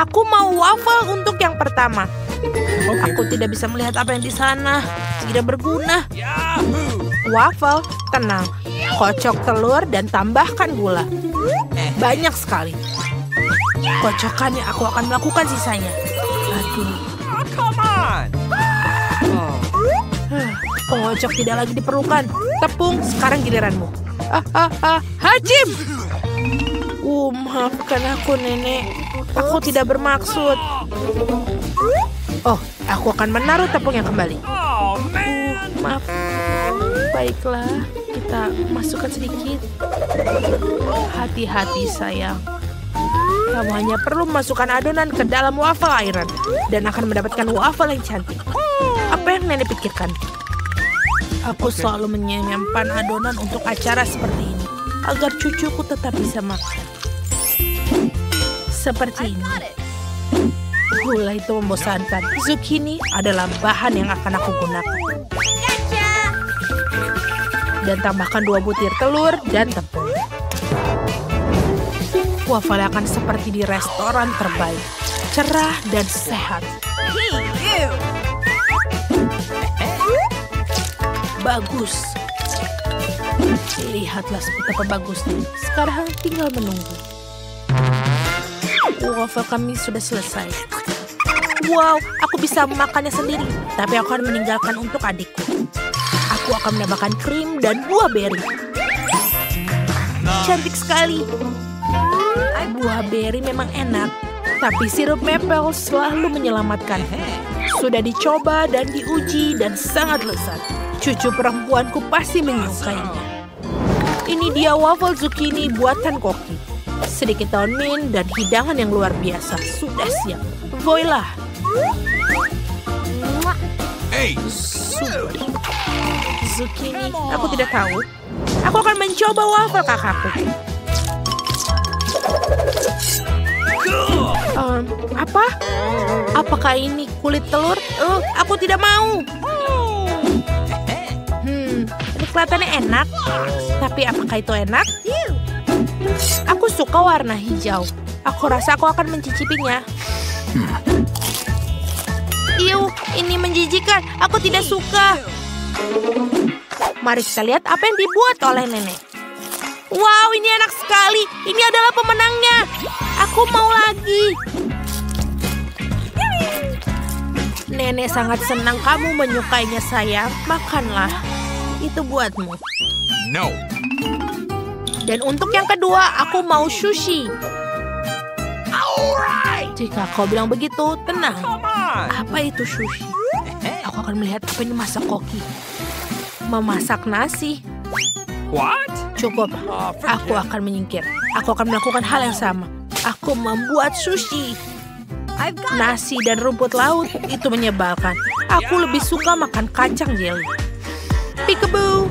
Aku mau waffle untuk yang pertama. Aku tidak bisa melihat apa yang di sana. Tidak berguna. Waffle, tenang. Kocok telur dan tambahkan gula. Banyak sekali. Kocokannya aku akan melakukan sisanya. Aduh. Pengocok tidak lagi diperlukan. Tepung, sekarang giliranmu. Hajim! Maafkan aku, Nenek. Aku tidak bermaksud. Oh, aku akan menaruh tepungnya kembali. Maaf. Baiklah, kita masukkan sedikit. Hati-hati, sayang. Kamu hanya perlu memasukkan adonan ke dalam waffle iron dan akan mendapatkan waffle yang cantik. Apa yang Nenek pikirkan? Aku selalu menyimpan adonan untuk acara seperti ini agar cucuku tetap bisa makan. Seperti ini. Gula itu membosankan. Zucchini adalah bahan yang akan aku gunakan. Dan tambahkan 2 butir telur dan tepung. Waffle akan seperti di restoran terbaik. Cerah dan sehat. Bagus. Lihatlah betapa bagusnya. Sekarang tinggal menunggu. Waffle kami sudah selesai. Wow, aku bisa memakannya sendiri. Tapi aku akan meninggalkan untuk adikku. Aku akan menambahkan krim dan buah beri. Cantik sekali. Buah beri memang enak. Tapi sirup maple selalu menyelamatkan. Sudah dicoba dan diuji dan sangat lezat. Cucu perempuanku pasti menyukainya. Ini dia waffle zucchini buatan Koki. Sedikit daun mint dan hidangan yang luar biasa. Sudah siap. Voila. Super. Zucchini, aku tidak tahu. Aku akan mencoba waffle kakakku. Apa? Apakah ini kulit telur? Aku tidak mau. Ini kelihatannya enak. Tapi apakah itu enak? Aku suka warna hijau. Aku rasa aku akan mencicipinya. Ini menjijikan. Aku tidak suka. Mari kita lihat apa yang dibuat oleh Nenek. Wow, ini enak sekali. Ini adalah pemenangnya. Aku mau lagi. Nenek sangat senang kamu menyukainya, sayang. Makanlah. Itu buatmu. No. Dan untuk yang kedua, aku mau sushi. Jika kau bilang begitu, tenang. Apa itu sushi? Aku akan melihat apa ini masak Koki. Memasak nasi. What? Cukup. Aku akan menyingkir. Aku akan melakukan hal yang sama. Aku membuat sushi. Nasi dan rumput laut itu menyebalkan. Aku lebih suka makan kacang jelly. Peekaboo.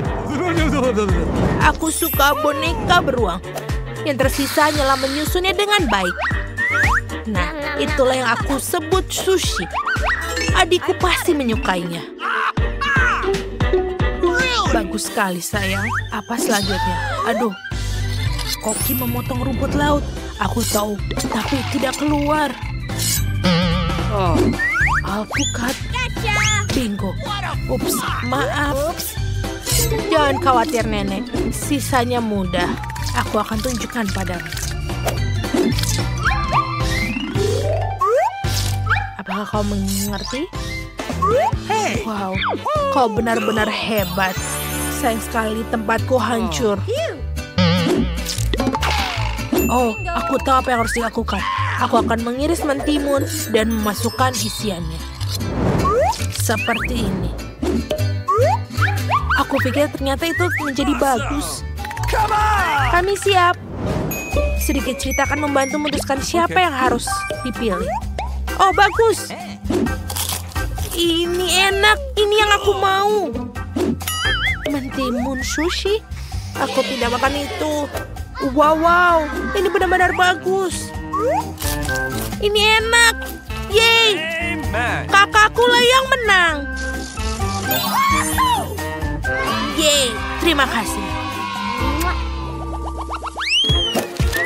Aku suka boneka beruang. Yang tersisa hanyalah menyusunnya dengan baik. Nah, itulah yang aku sebut sushi. Adikku pasti menyukainya. Bagus sekali, sayang. Apa selanjutnya? Aduh. Koki memotong rumput laut. Aku tahu, tapi tidak keluar. Alpukat. Bingo. Ups, maaf. Jangan khawatir, Nenek. Sisanya mudah. Aku akan tunjukkan padamu. Apakah kau mengerti? Wow, kau benar-benar hebat. Sayang sekali tempatku hancur. Oh, aku tahu apa yang harus dilakukan. Aku akan mengiris mentimun dan memasukkan isiannya. Seperti ini. Aku pikir ternyata itu menjadi bagus. Kami siap. Sedikit cerita akan membantu memutuskan siapa yang harus dipilih. Oh, bagus. Ini enak. Ini yang aku mau. Mentimun sushi? Aku tidak makan itu. Wow. Ini benar-benar bagus. Ini enak. Yeay. Kakakku lah yang menang. Yeay. Terima kasih.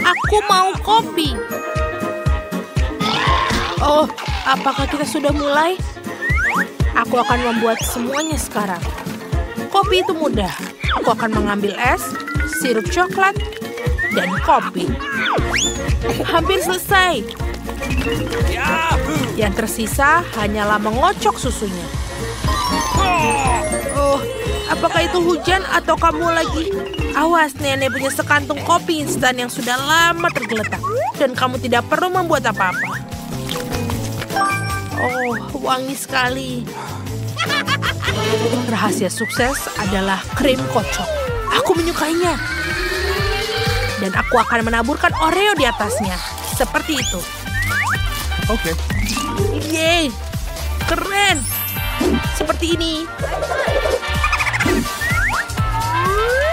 Aku mau kopi. Oh, apakah kita sudah mulai? Aku akan membuat semuanya sekarang. Kopi itu mudah. Aku akan mengambil es, sirup coklat, dan kopi. Hampir selesai. Yang tersisa hanyalah mengocok susunya. Oh, apakah itu hujan atau kamu lagi? Awas, nenek punya sekantung kopi instan yang sudah lama tergeletak. Dan kamu tidak perlu membuat apa-apa. Oh, wangi sekali. Rahasia sukses adalah krim kocok. Aku menyukainya. Dan aku akan menaburkan Oreo di atasnya. Seperti itu. Oke. Yeay, keren. Seperti ini.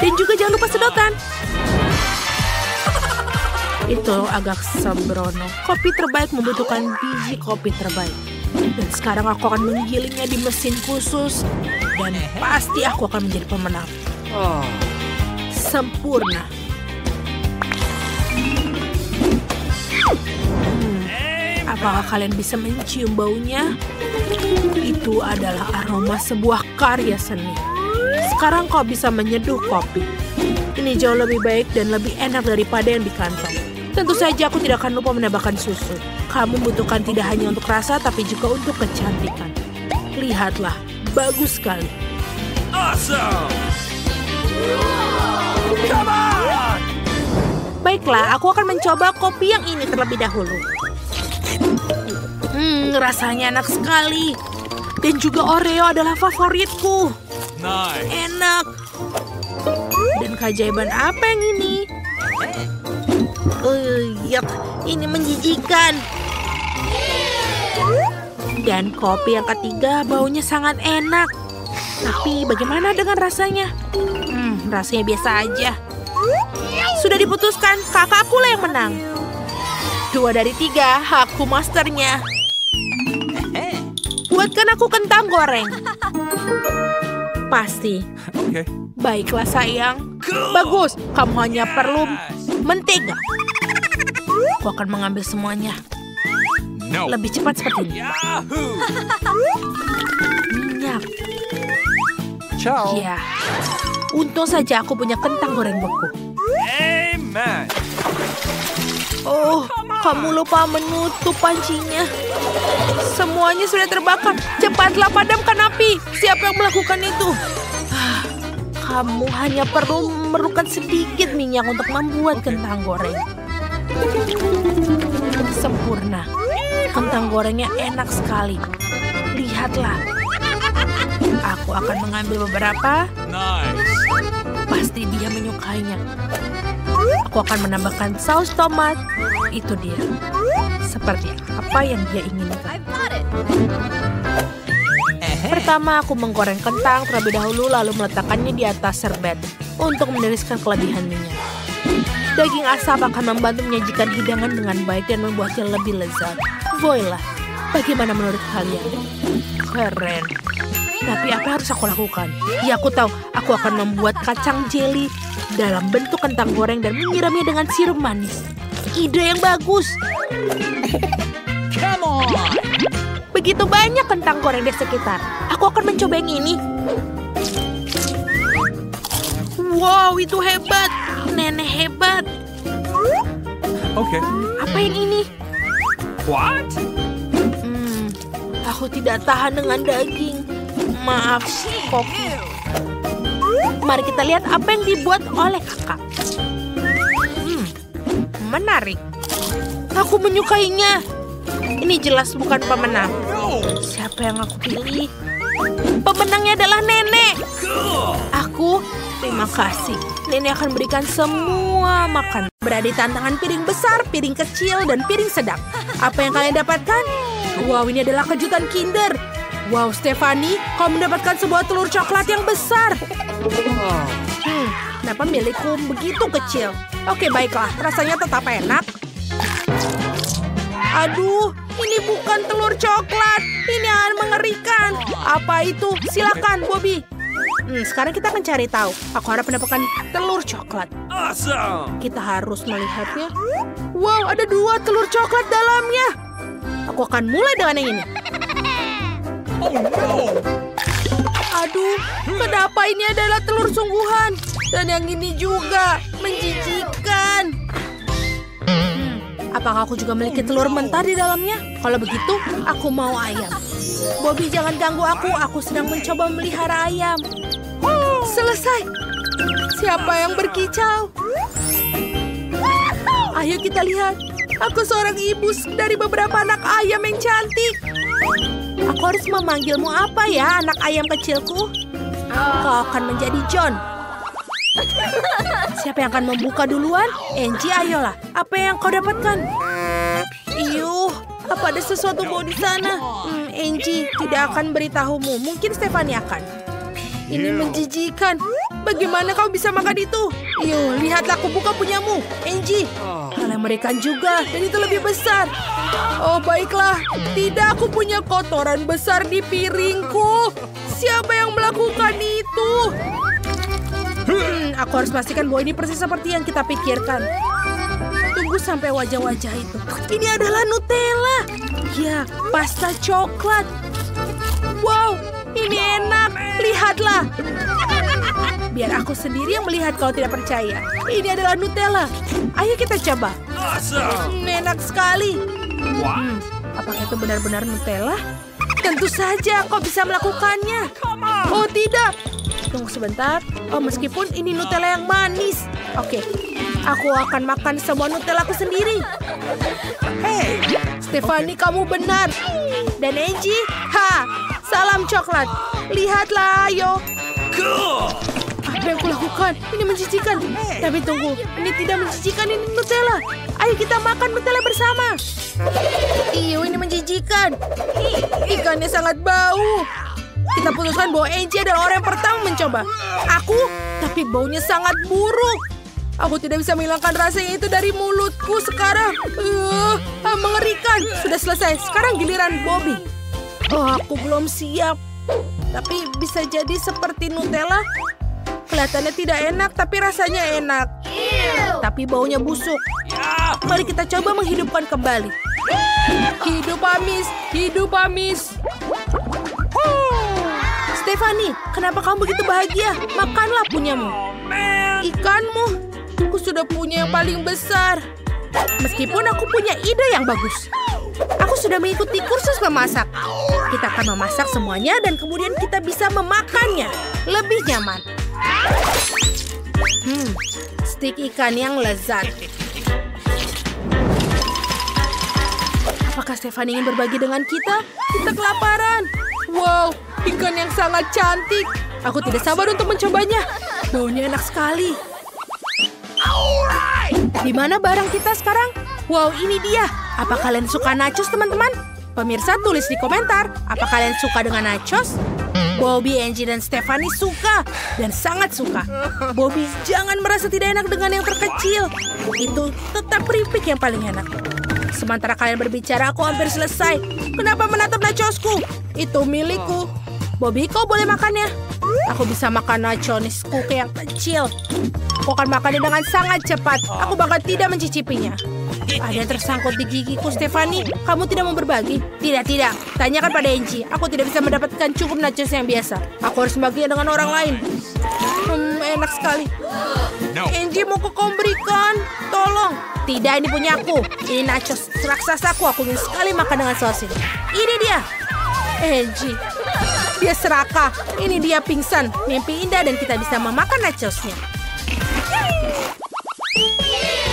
Dan juga jangan lupa sedotan. Itu agak sembrono. Kopi terbaik membutuhkan biji kopi terbaik. Dan sekarang aku akan menggilingnya di mesin khusus. Dan pasti aku akan menjadi pemenang. Sempurna. Apakah kalian bisa mencium baunya? Itu adalah aroma sebuah karya seni. Sekarang kau bisa menyeduh kopi. Ini jauh lebih baik dan lebih enak daripada yang di kantong. Tentu saja aku tidak akan lupa menambahkan susu. Kamu membutuhkan tidak hanya untuk rasa, tapi juga untuk kecantikan. Lihatlah, bagus sekali. Awesome! Come on! Baiklah, aku akan mencoba kopi yang ini terlebih dahulu. Rasanya enak sekali. Dan juga Oreo adalah favoritku. Nice. Enak. Dan keajaiban apa yang ini? Yuck, ini menjijikan. Dan kopi yang ketiga baunya sangat enak. Tapi bagaimana dengan rasanya? Rasanya biasa aja. Sudah diputuskan, kakakku lah yang menang. 2 dari 3, aku masternya. Buatkan aku kentang goreng. Pasti. Oke. Baiklah sayang. Bagus, kamu hanya perlu mentega. Aku akan mengambil semuanya. No. Lebih cepat seperti ini. Yahoo! Minyak. Ciao. Ya. Untung saja aku punya kentang goreng beku. Amen. Oh, kamu lupa menutup pancinya. Semuanya sudah terbakar. Cepatlah padamkan api. Siapa yang melakukan itu? Kamu hanya perlu memerlukan sedikit minyak untuk membuat kentang goreng. Sempurna. Kentang gorengnya enak sekali. Lihatlah. Aku akan mengambil beberapa. Nice. Pasti dia menyukainya. Aku akan menambahkan saus tomat. Itu dia. Seperti apa yang dia inginkan. Pertama, aku menggoreng kentang terlebih dahulu lalu meletakkannya di atas serbet untuk meniriskan kelebihan minyak. Daging asap akan membantu menyajikan hidangan dengan baik dan membuatnya lebih lezat. Voila, bagaimana menurut kalian? Keren. Tapi apa yang harus aku lakukan? Ya, aku tahu. Aku akan membuat kacang jeli dalam bentuk kentang goreng dan menyiramnya dengan sirup manis. Ide yang bagus. Come on. Begitu banyak kentang goreng di sekitar. Aku akan mencoba yang ini. Wow, itu hebat. Nenek hebat. Oke. Apa yang ini? What? Aku tidak tahan dengan daging. Maaf, koki. Mari kita lihat apa yang dibuat oleh kakak. Menarik. Aku menyukainya. Ini jelas bukan pemenang. Siapa yang aku pilih? Pemenangnya adalah nenek. Aku, terima kasih. Nenek akan berikan semua makan. Berada di tantangan piring besar, piring kecil, dan piring sedang. Apa yang kalian dapatkan? Wow, ini adalah kejutan Kinder. Wow, Stefani, kau mendapatkan sebuah telur coklat yang besar. Kenapa milikku begitu kecil? Oke, baiklah. Rasanya tetap enak. Aduh, ini bukan telur coklat. Ini mengerikan. Apa itu? Silakan, Bobby. Sekarang kita akan cari tahu. Aku harap mendapatkan telur coklat. Awesome. Kita harus melihatnya. Wow, ada 2 telur coklat dalamnya. Aku akan mulai dengan yang ini. Oh no! Aduh, kenapa ini adalah telur sungguhan? Dan yang ini juga menjijikan. Apakah aku juga memiliki telur mentah di dalamnya? Kalau begitu, aku mau ayam. Bobby, jangan ganggu aku. Aku sedang mencoba memelihara ayam. Selesai. Siapa yang berkicau? Ayo kita lihat. Aku seorang ibu dari beberapa anak ayam yang cantik. Aku harus memanggilmu apa ya, anak ayam kecilku? Kau akan menjadi John. Siapa yang akan membuka duluan? Angie, ayolah. Apa yang kau dapatkan? Iyuh, apa ada sesuatu bau di sana? Angie tidak akan beritahumu. Mungkin Stephanie akan. Ini menjijikan. Bagaimana kau bisa makan itu? Iyuh, lihatlah aku buka punyamu. Angie, kalian memberikan juga. Dan itu lebih besar. Oh, baiklah. Tidak, aku punya kotoran besar di piringku. Siapa yang melakukan itu? Aku harus pastikan bahwa ini persis seperti yang kita pikirkan. Tunggu sampai wajah-wajah itu. Ini adalah Nutella. Ya, pasta coklat. Wow, ini enak. Lihatlah. Biar aku sendiri yang melihat kalau tidak percaya. Ini adalah Nutella. Ayo kita coba. Enak sekali. Apakah itu benar-benar Nutella? Tentu saja kau bisa melakukannya. Oh tidak. Tunggu sebentar. Oh, meskipun ini Nutella yang manis. Oke. Aku akan makan semua Nutella aku sendiri. Hey, Stephanie, kamu benar. Dan Angie, salam coklat. Lihatlah, ayo. Apa yang kulakukan? Ini menjijikan. Tapi tunggu, ini tidak menjijikan, ini Nutella. Ayo kita makan Nutella bersama. Iyo, ini menjijikan. Ikannya sangat bau. Kita putuskan bahwa Angie adalah orang yang pertama mencoba. Aku, tapi baunya sangat buruk. Aku tidak bisa menghilangkan rasanya itu dari mulutku sekarang. Mengerikan. Sudah selesai. Sekarang giliran Bobby. Oh, aku belum siap. Tapi bisa jadi seperti Nutella. Kelihatannya tidak enak, tapi rasanya enak. Tapi baunya busuk. Mari kita coba menghidupkan kembali. Hidup amis, hidup amis. Stephanie, kenapa kamu begitu bahagia? Makanlah punyamu. Ikanmu. Aku sudah punya yang paling besar. Meskipun aku punya ide yang bagus. Aku sudah mengikuti kursus memasak. Kita akan memasak semuanya dan kemudian kita bisa memakannya. Lebih nyaman. Stik ikan yang lezat. Apakah Stephanie ingin berbagi dengan kita? Kita kelaparan. Wow, ikan yang sangat cantik. Aku tidak sabar untuk mencobanya. Baunya enak sekali. Di mana barang kita sekarang? Wow, ini dia. Apa kalian suka nachos, teman-teman? Pemirsa, tulis di komentar. Apa kalian suka dengan nachos? Bobby, Angie, dan Stephanie suka. Dan sangat suka. Bobby, jangan merasa tidak enak dengan yang terkecil. Itu tetap keripik yang paling enak. Sementara kalian berbicara, aku hampir selesai. Kenapa menatap nachosku? Itu milikku. Bobby, kau boleh makannya. Aku bisa makan nachosku yang kecil. Aku akan makannya dengan sangat cepat. Aku bahkan tidak mencicipinya. Ada yang tersangkut di gigiku, Stephanie. Kamu tidak mau berbagi? Tidak. Tanyakan pada Angie. Aku tidak bisa mendapatkan cukup nachos yang biasa. Aku harus membaginya dengan orang lain. Enak sekali. Angie, mau kau berikan? Tolong. Tidak, ini punya aku. Ini nachos raksasaku. Aku ingin sekali makan dengan saus ini. Ini dia. Angie. Dia serakah. Ini dia pingsan. Mimpi indah dan kita bisa memakan nachosnya.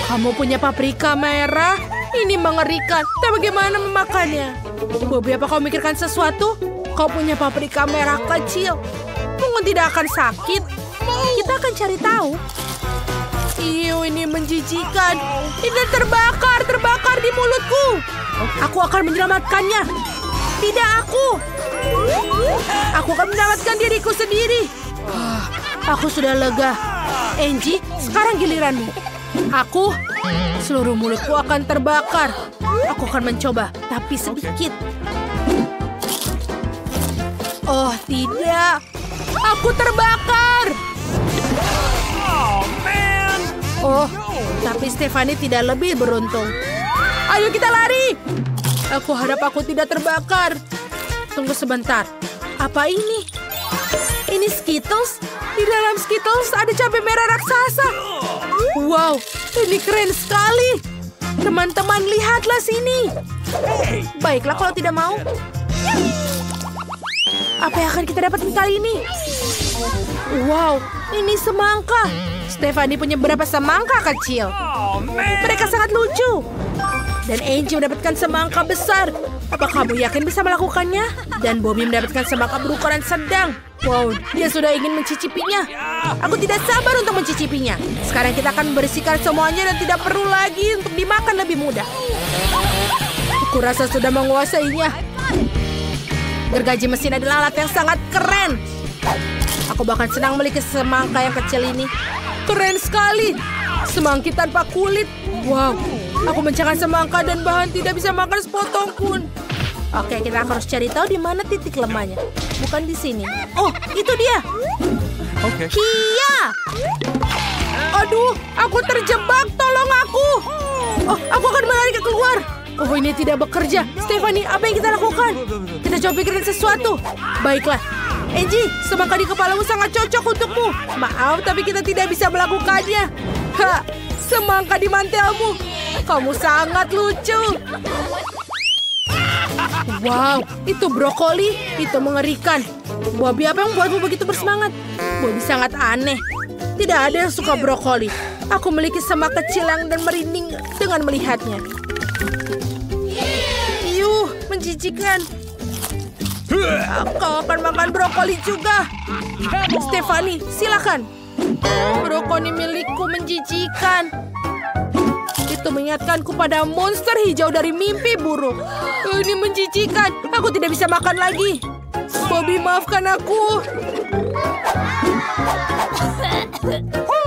Kamu punya paprika merah? Ini mengerikan. Tapi bagaimana memakannya? Bobby, apa kau memikirkan sesuatu? Kau punya paprika merah kecil. Mungkin tidak akan sakit. Kita akan cari tahu. Iyo, ini menjijikan. Ini terbakar di mulutku. Aku akan menyelamatkannya. Tidak aku. Aku akan menyelamatkan diriku sendiri. Aku sudah lega. Angie, sekarang giliranmu. Aku, seluruh mulutku akan terbakar. Aku akan mencoba, tapi sedikit. Oh, tidak. Aku terbakar. Oh, tapi Stephanie tidak lebih beruntung. Ayo kita lari. Aku harap aku tidak terbakar. Tunggu sebentar. Apa ini? Ini Skittles? Di dalam Skittles ada cabai merah raksasa. Wow, ini keren sekali. Teman-teman, lihatlah sini. Baiklah kalau tidak mau. Apa yang akan kita dapatkan kali ini? Wow, ini semangka. Stephanie punya beberapa semangka kecil. Mereka sangat lucu. Dan Angie mendapatkan semangka besar. Apa kamu yakin bisa melakukannya? Dan Bobby mendapatkan semangka berukuran sedang. Wow, dia sudah ingin mencicipinya. Aku tidak sabar untuk mencicipinya. Sekarang kita akan membersihkan semuanya dan tidak perlu lagi untuk dimakan lebih mudah. Aku rasa sudah menguasainya. Gergaji mesin adalah alat yang sangat keren. Aku bahkan senang memiliki semangka yang kecil ini. Keren sekali. Semangki tanpa kulit. Wow, aku mencari semangka dan bahan tidak bisa makan sepotong pun. Oke, kita harus cari tahu di mana titik lemahnya. Bukan di sini. Oh, itu dia. Oke. Kia! Aduh, aku terjebak. Tolong aku. Oh, aku akan melarikan keluar. Oh, ini tidak bekerja. Stephanie, apa yang kita lakukan? Kita coba pikirin sesuatu. Baiklah. Angie, semangka di kepalamu sangat cocok untukmu. Maaf, tapi kita tidak bisa melakukannya. Ha, semangka di mantelmu. Kamu sangat lucu. Wow, itu brokoli. Itu mengerikan. Bobby, apa yang membuatmu begitu bersemangat? Bobby sangat aneh. Tidak ada yang suka brokoli. Aku memiliki semak kecil yang dan merinding dengan melihatnya. Yuh, menjijikan. Kau akan makan brokoli juga. Stephanie, silakan. Brokoli milikku menjijikan. Itu mengingatkanku pada monster hijau dari mimpi buruk. Ini menjijikan. Aku tidak bisa makan lagi. Bobby, maafkan aku.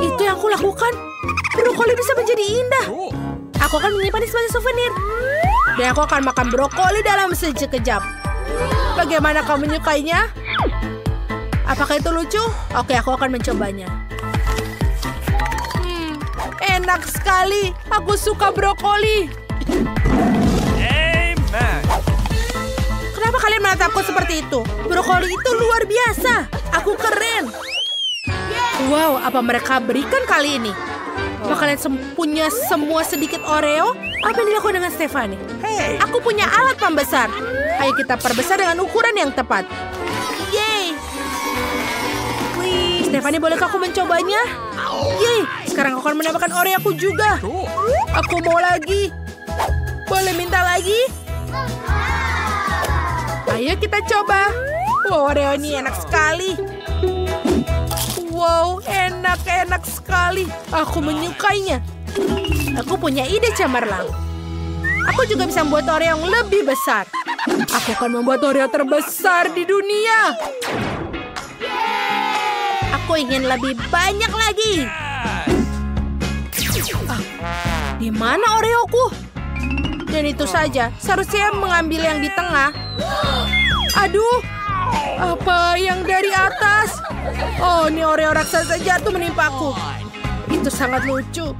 Itu yang aku lakukan. Brokoli bisa menjadi indah. Aku akan menyimpannya sebagai souvenir. Dan aku akan makan brokoli dalam sekejap. Bagaimana kau menyukainya? Apakah itu lucu? Oke, aku akan mencobanya. Enak sekali. Aku suka brokoli. Amen. Kenapa kalian menatapku seperti itu? Brokoli itu luar biasa. Aku keren. Wow, apa mereka berikan kali ini? Apa kalian punya semua sedikit Oreo? Apa yang dilakukan dengan Stephanie? Aku punya alat pembesar. Ayo kita perbesar dengan ukuran yang tepat. Yeay. Stephanie, bolehkah aku mencobanya? Yeay, sekarang aku akan menambahkan Oreo aku juga. Aku mau lagi. Boleh minta lagi? Ayo kita coba. Wow, Oreo ini enak sekali. Wow, enak sekali. Aku menyukainya. Aku punya ide cemerlang. Aku juga bisa membuat Oreo yang lebih besar. Aku akan membuat Oreo terbesar di dunia. Aku ingin lebih banyak lagi. Di mana Oreoku? Dan itu saja. Seharusnya mengambil yang di tengah. Aduh, apa yang dari atas? Oh, ini Oreo raksasa jatuh menimpaku. Itu sangat lucu.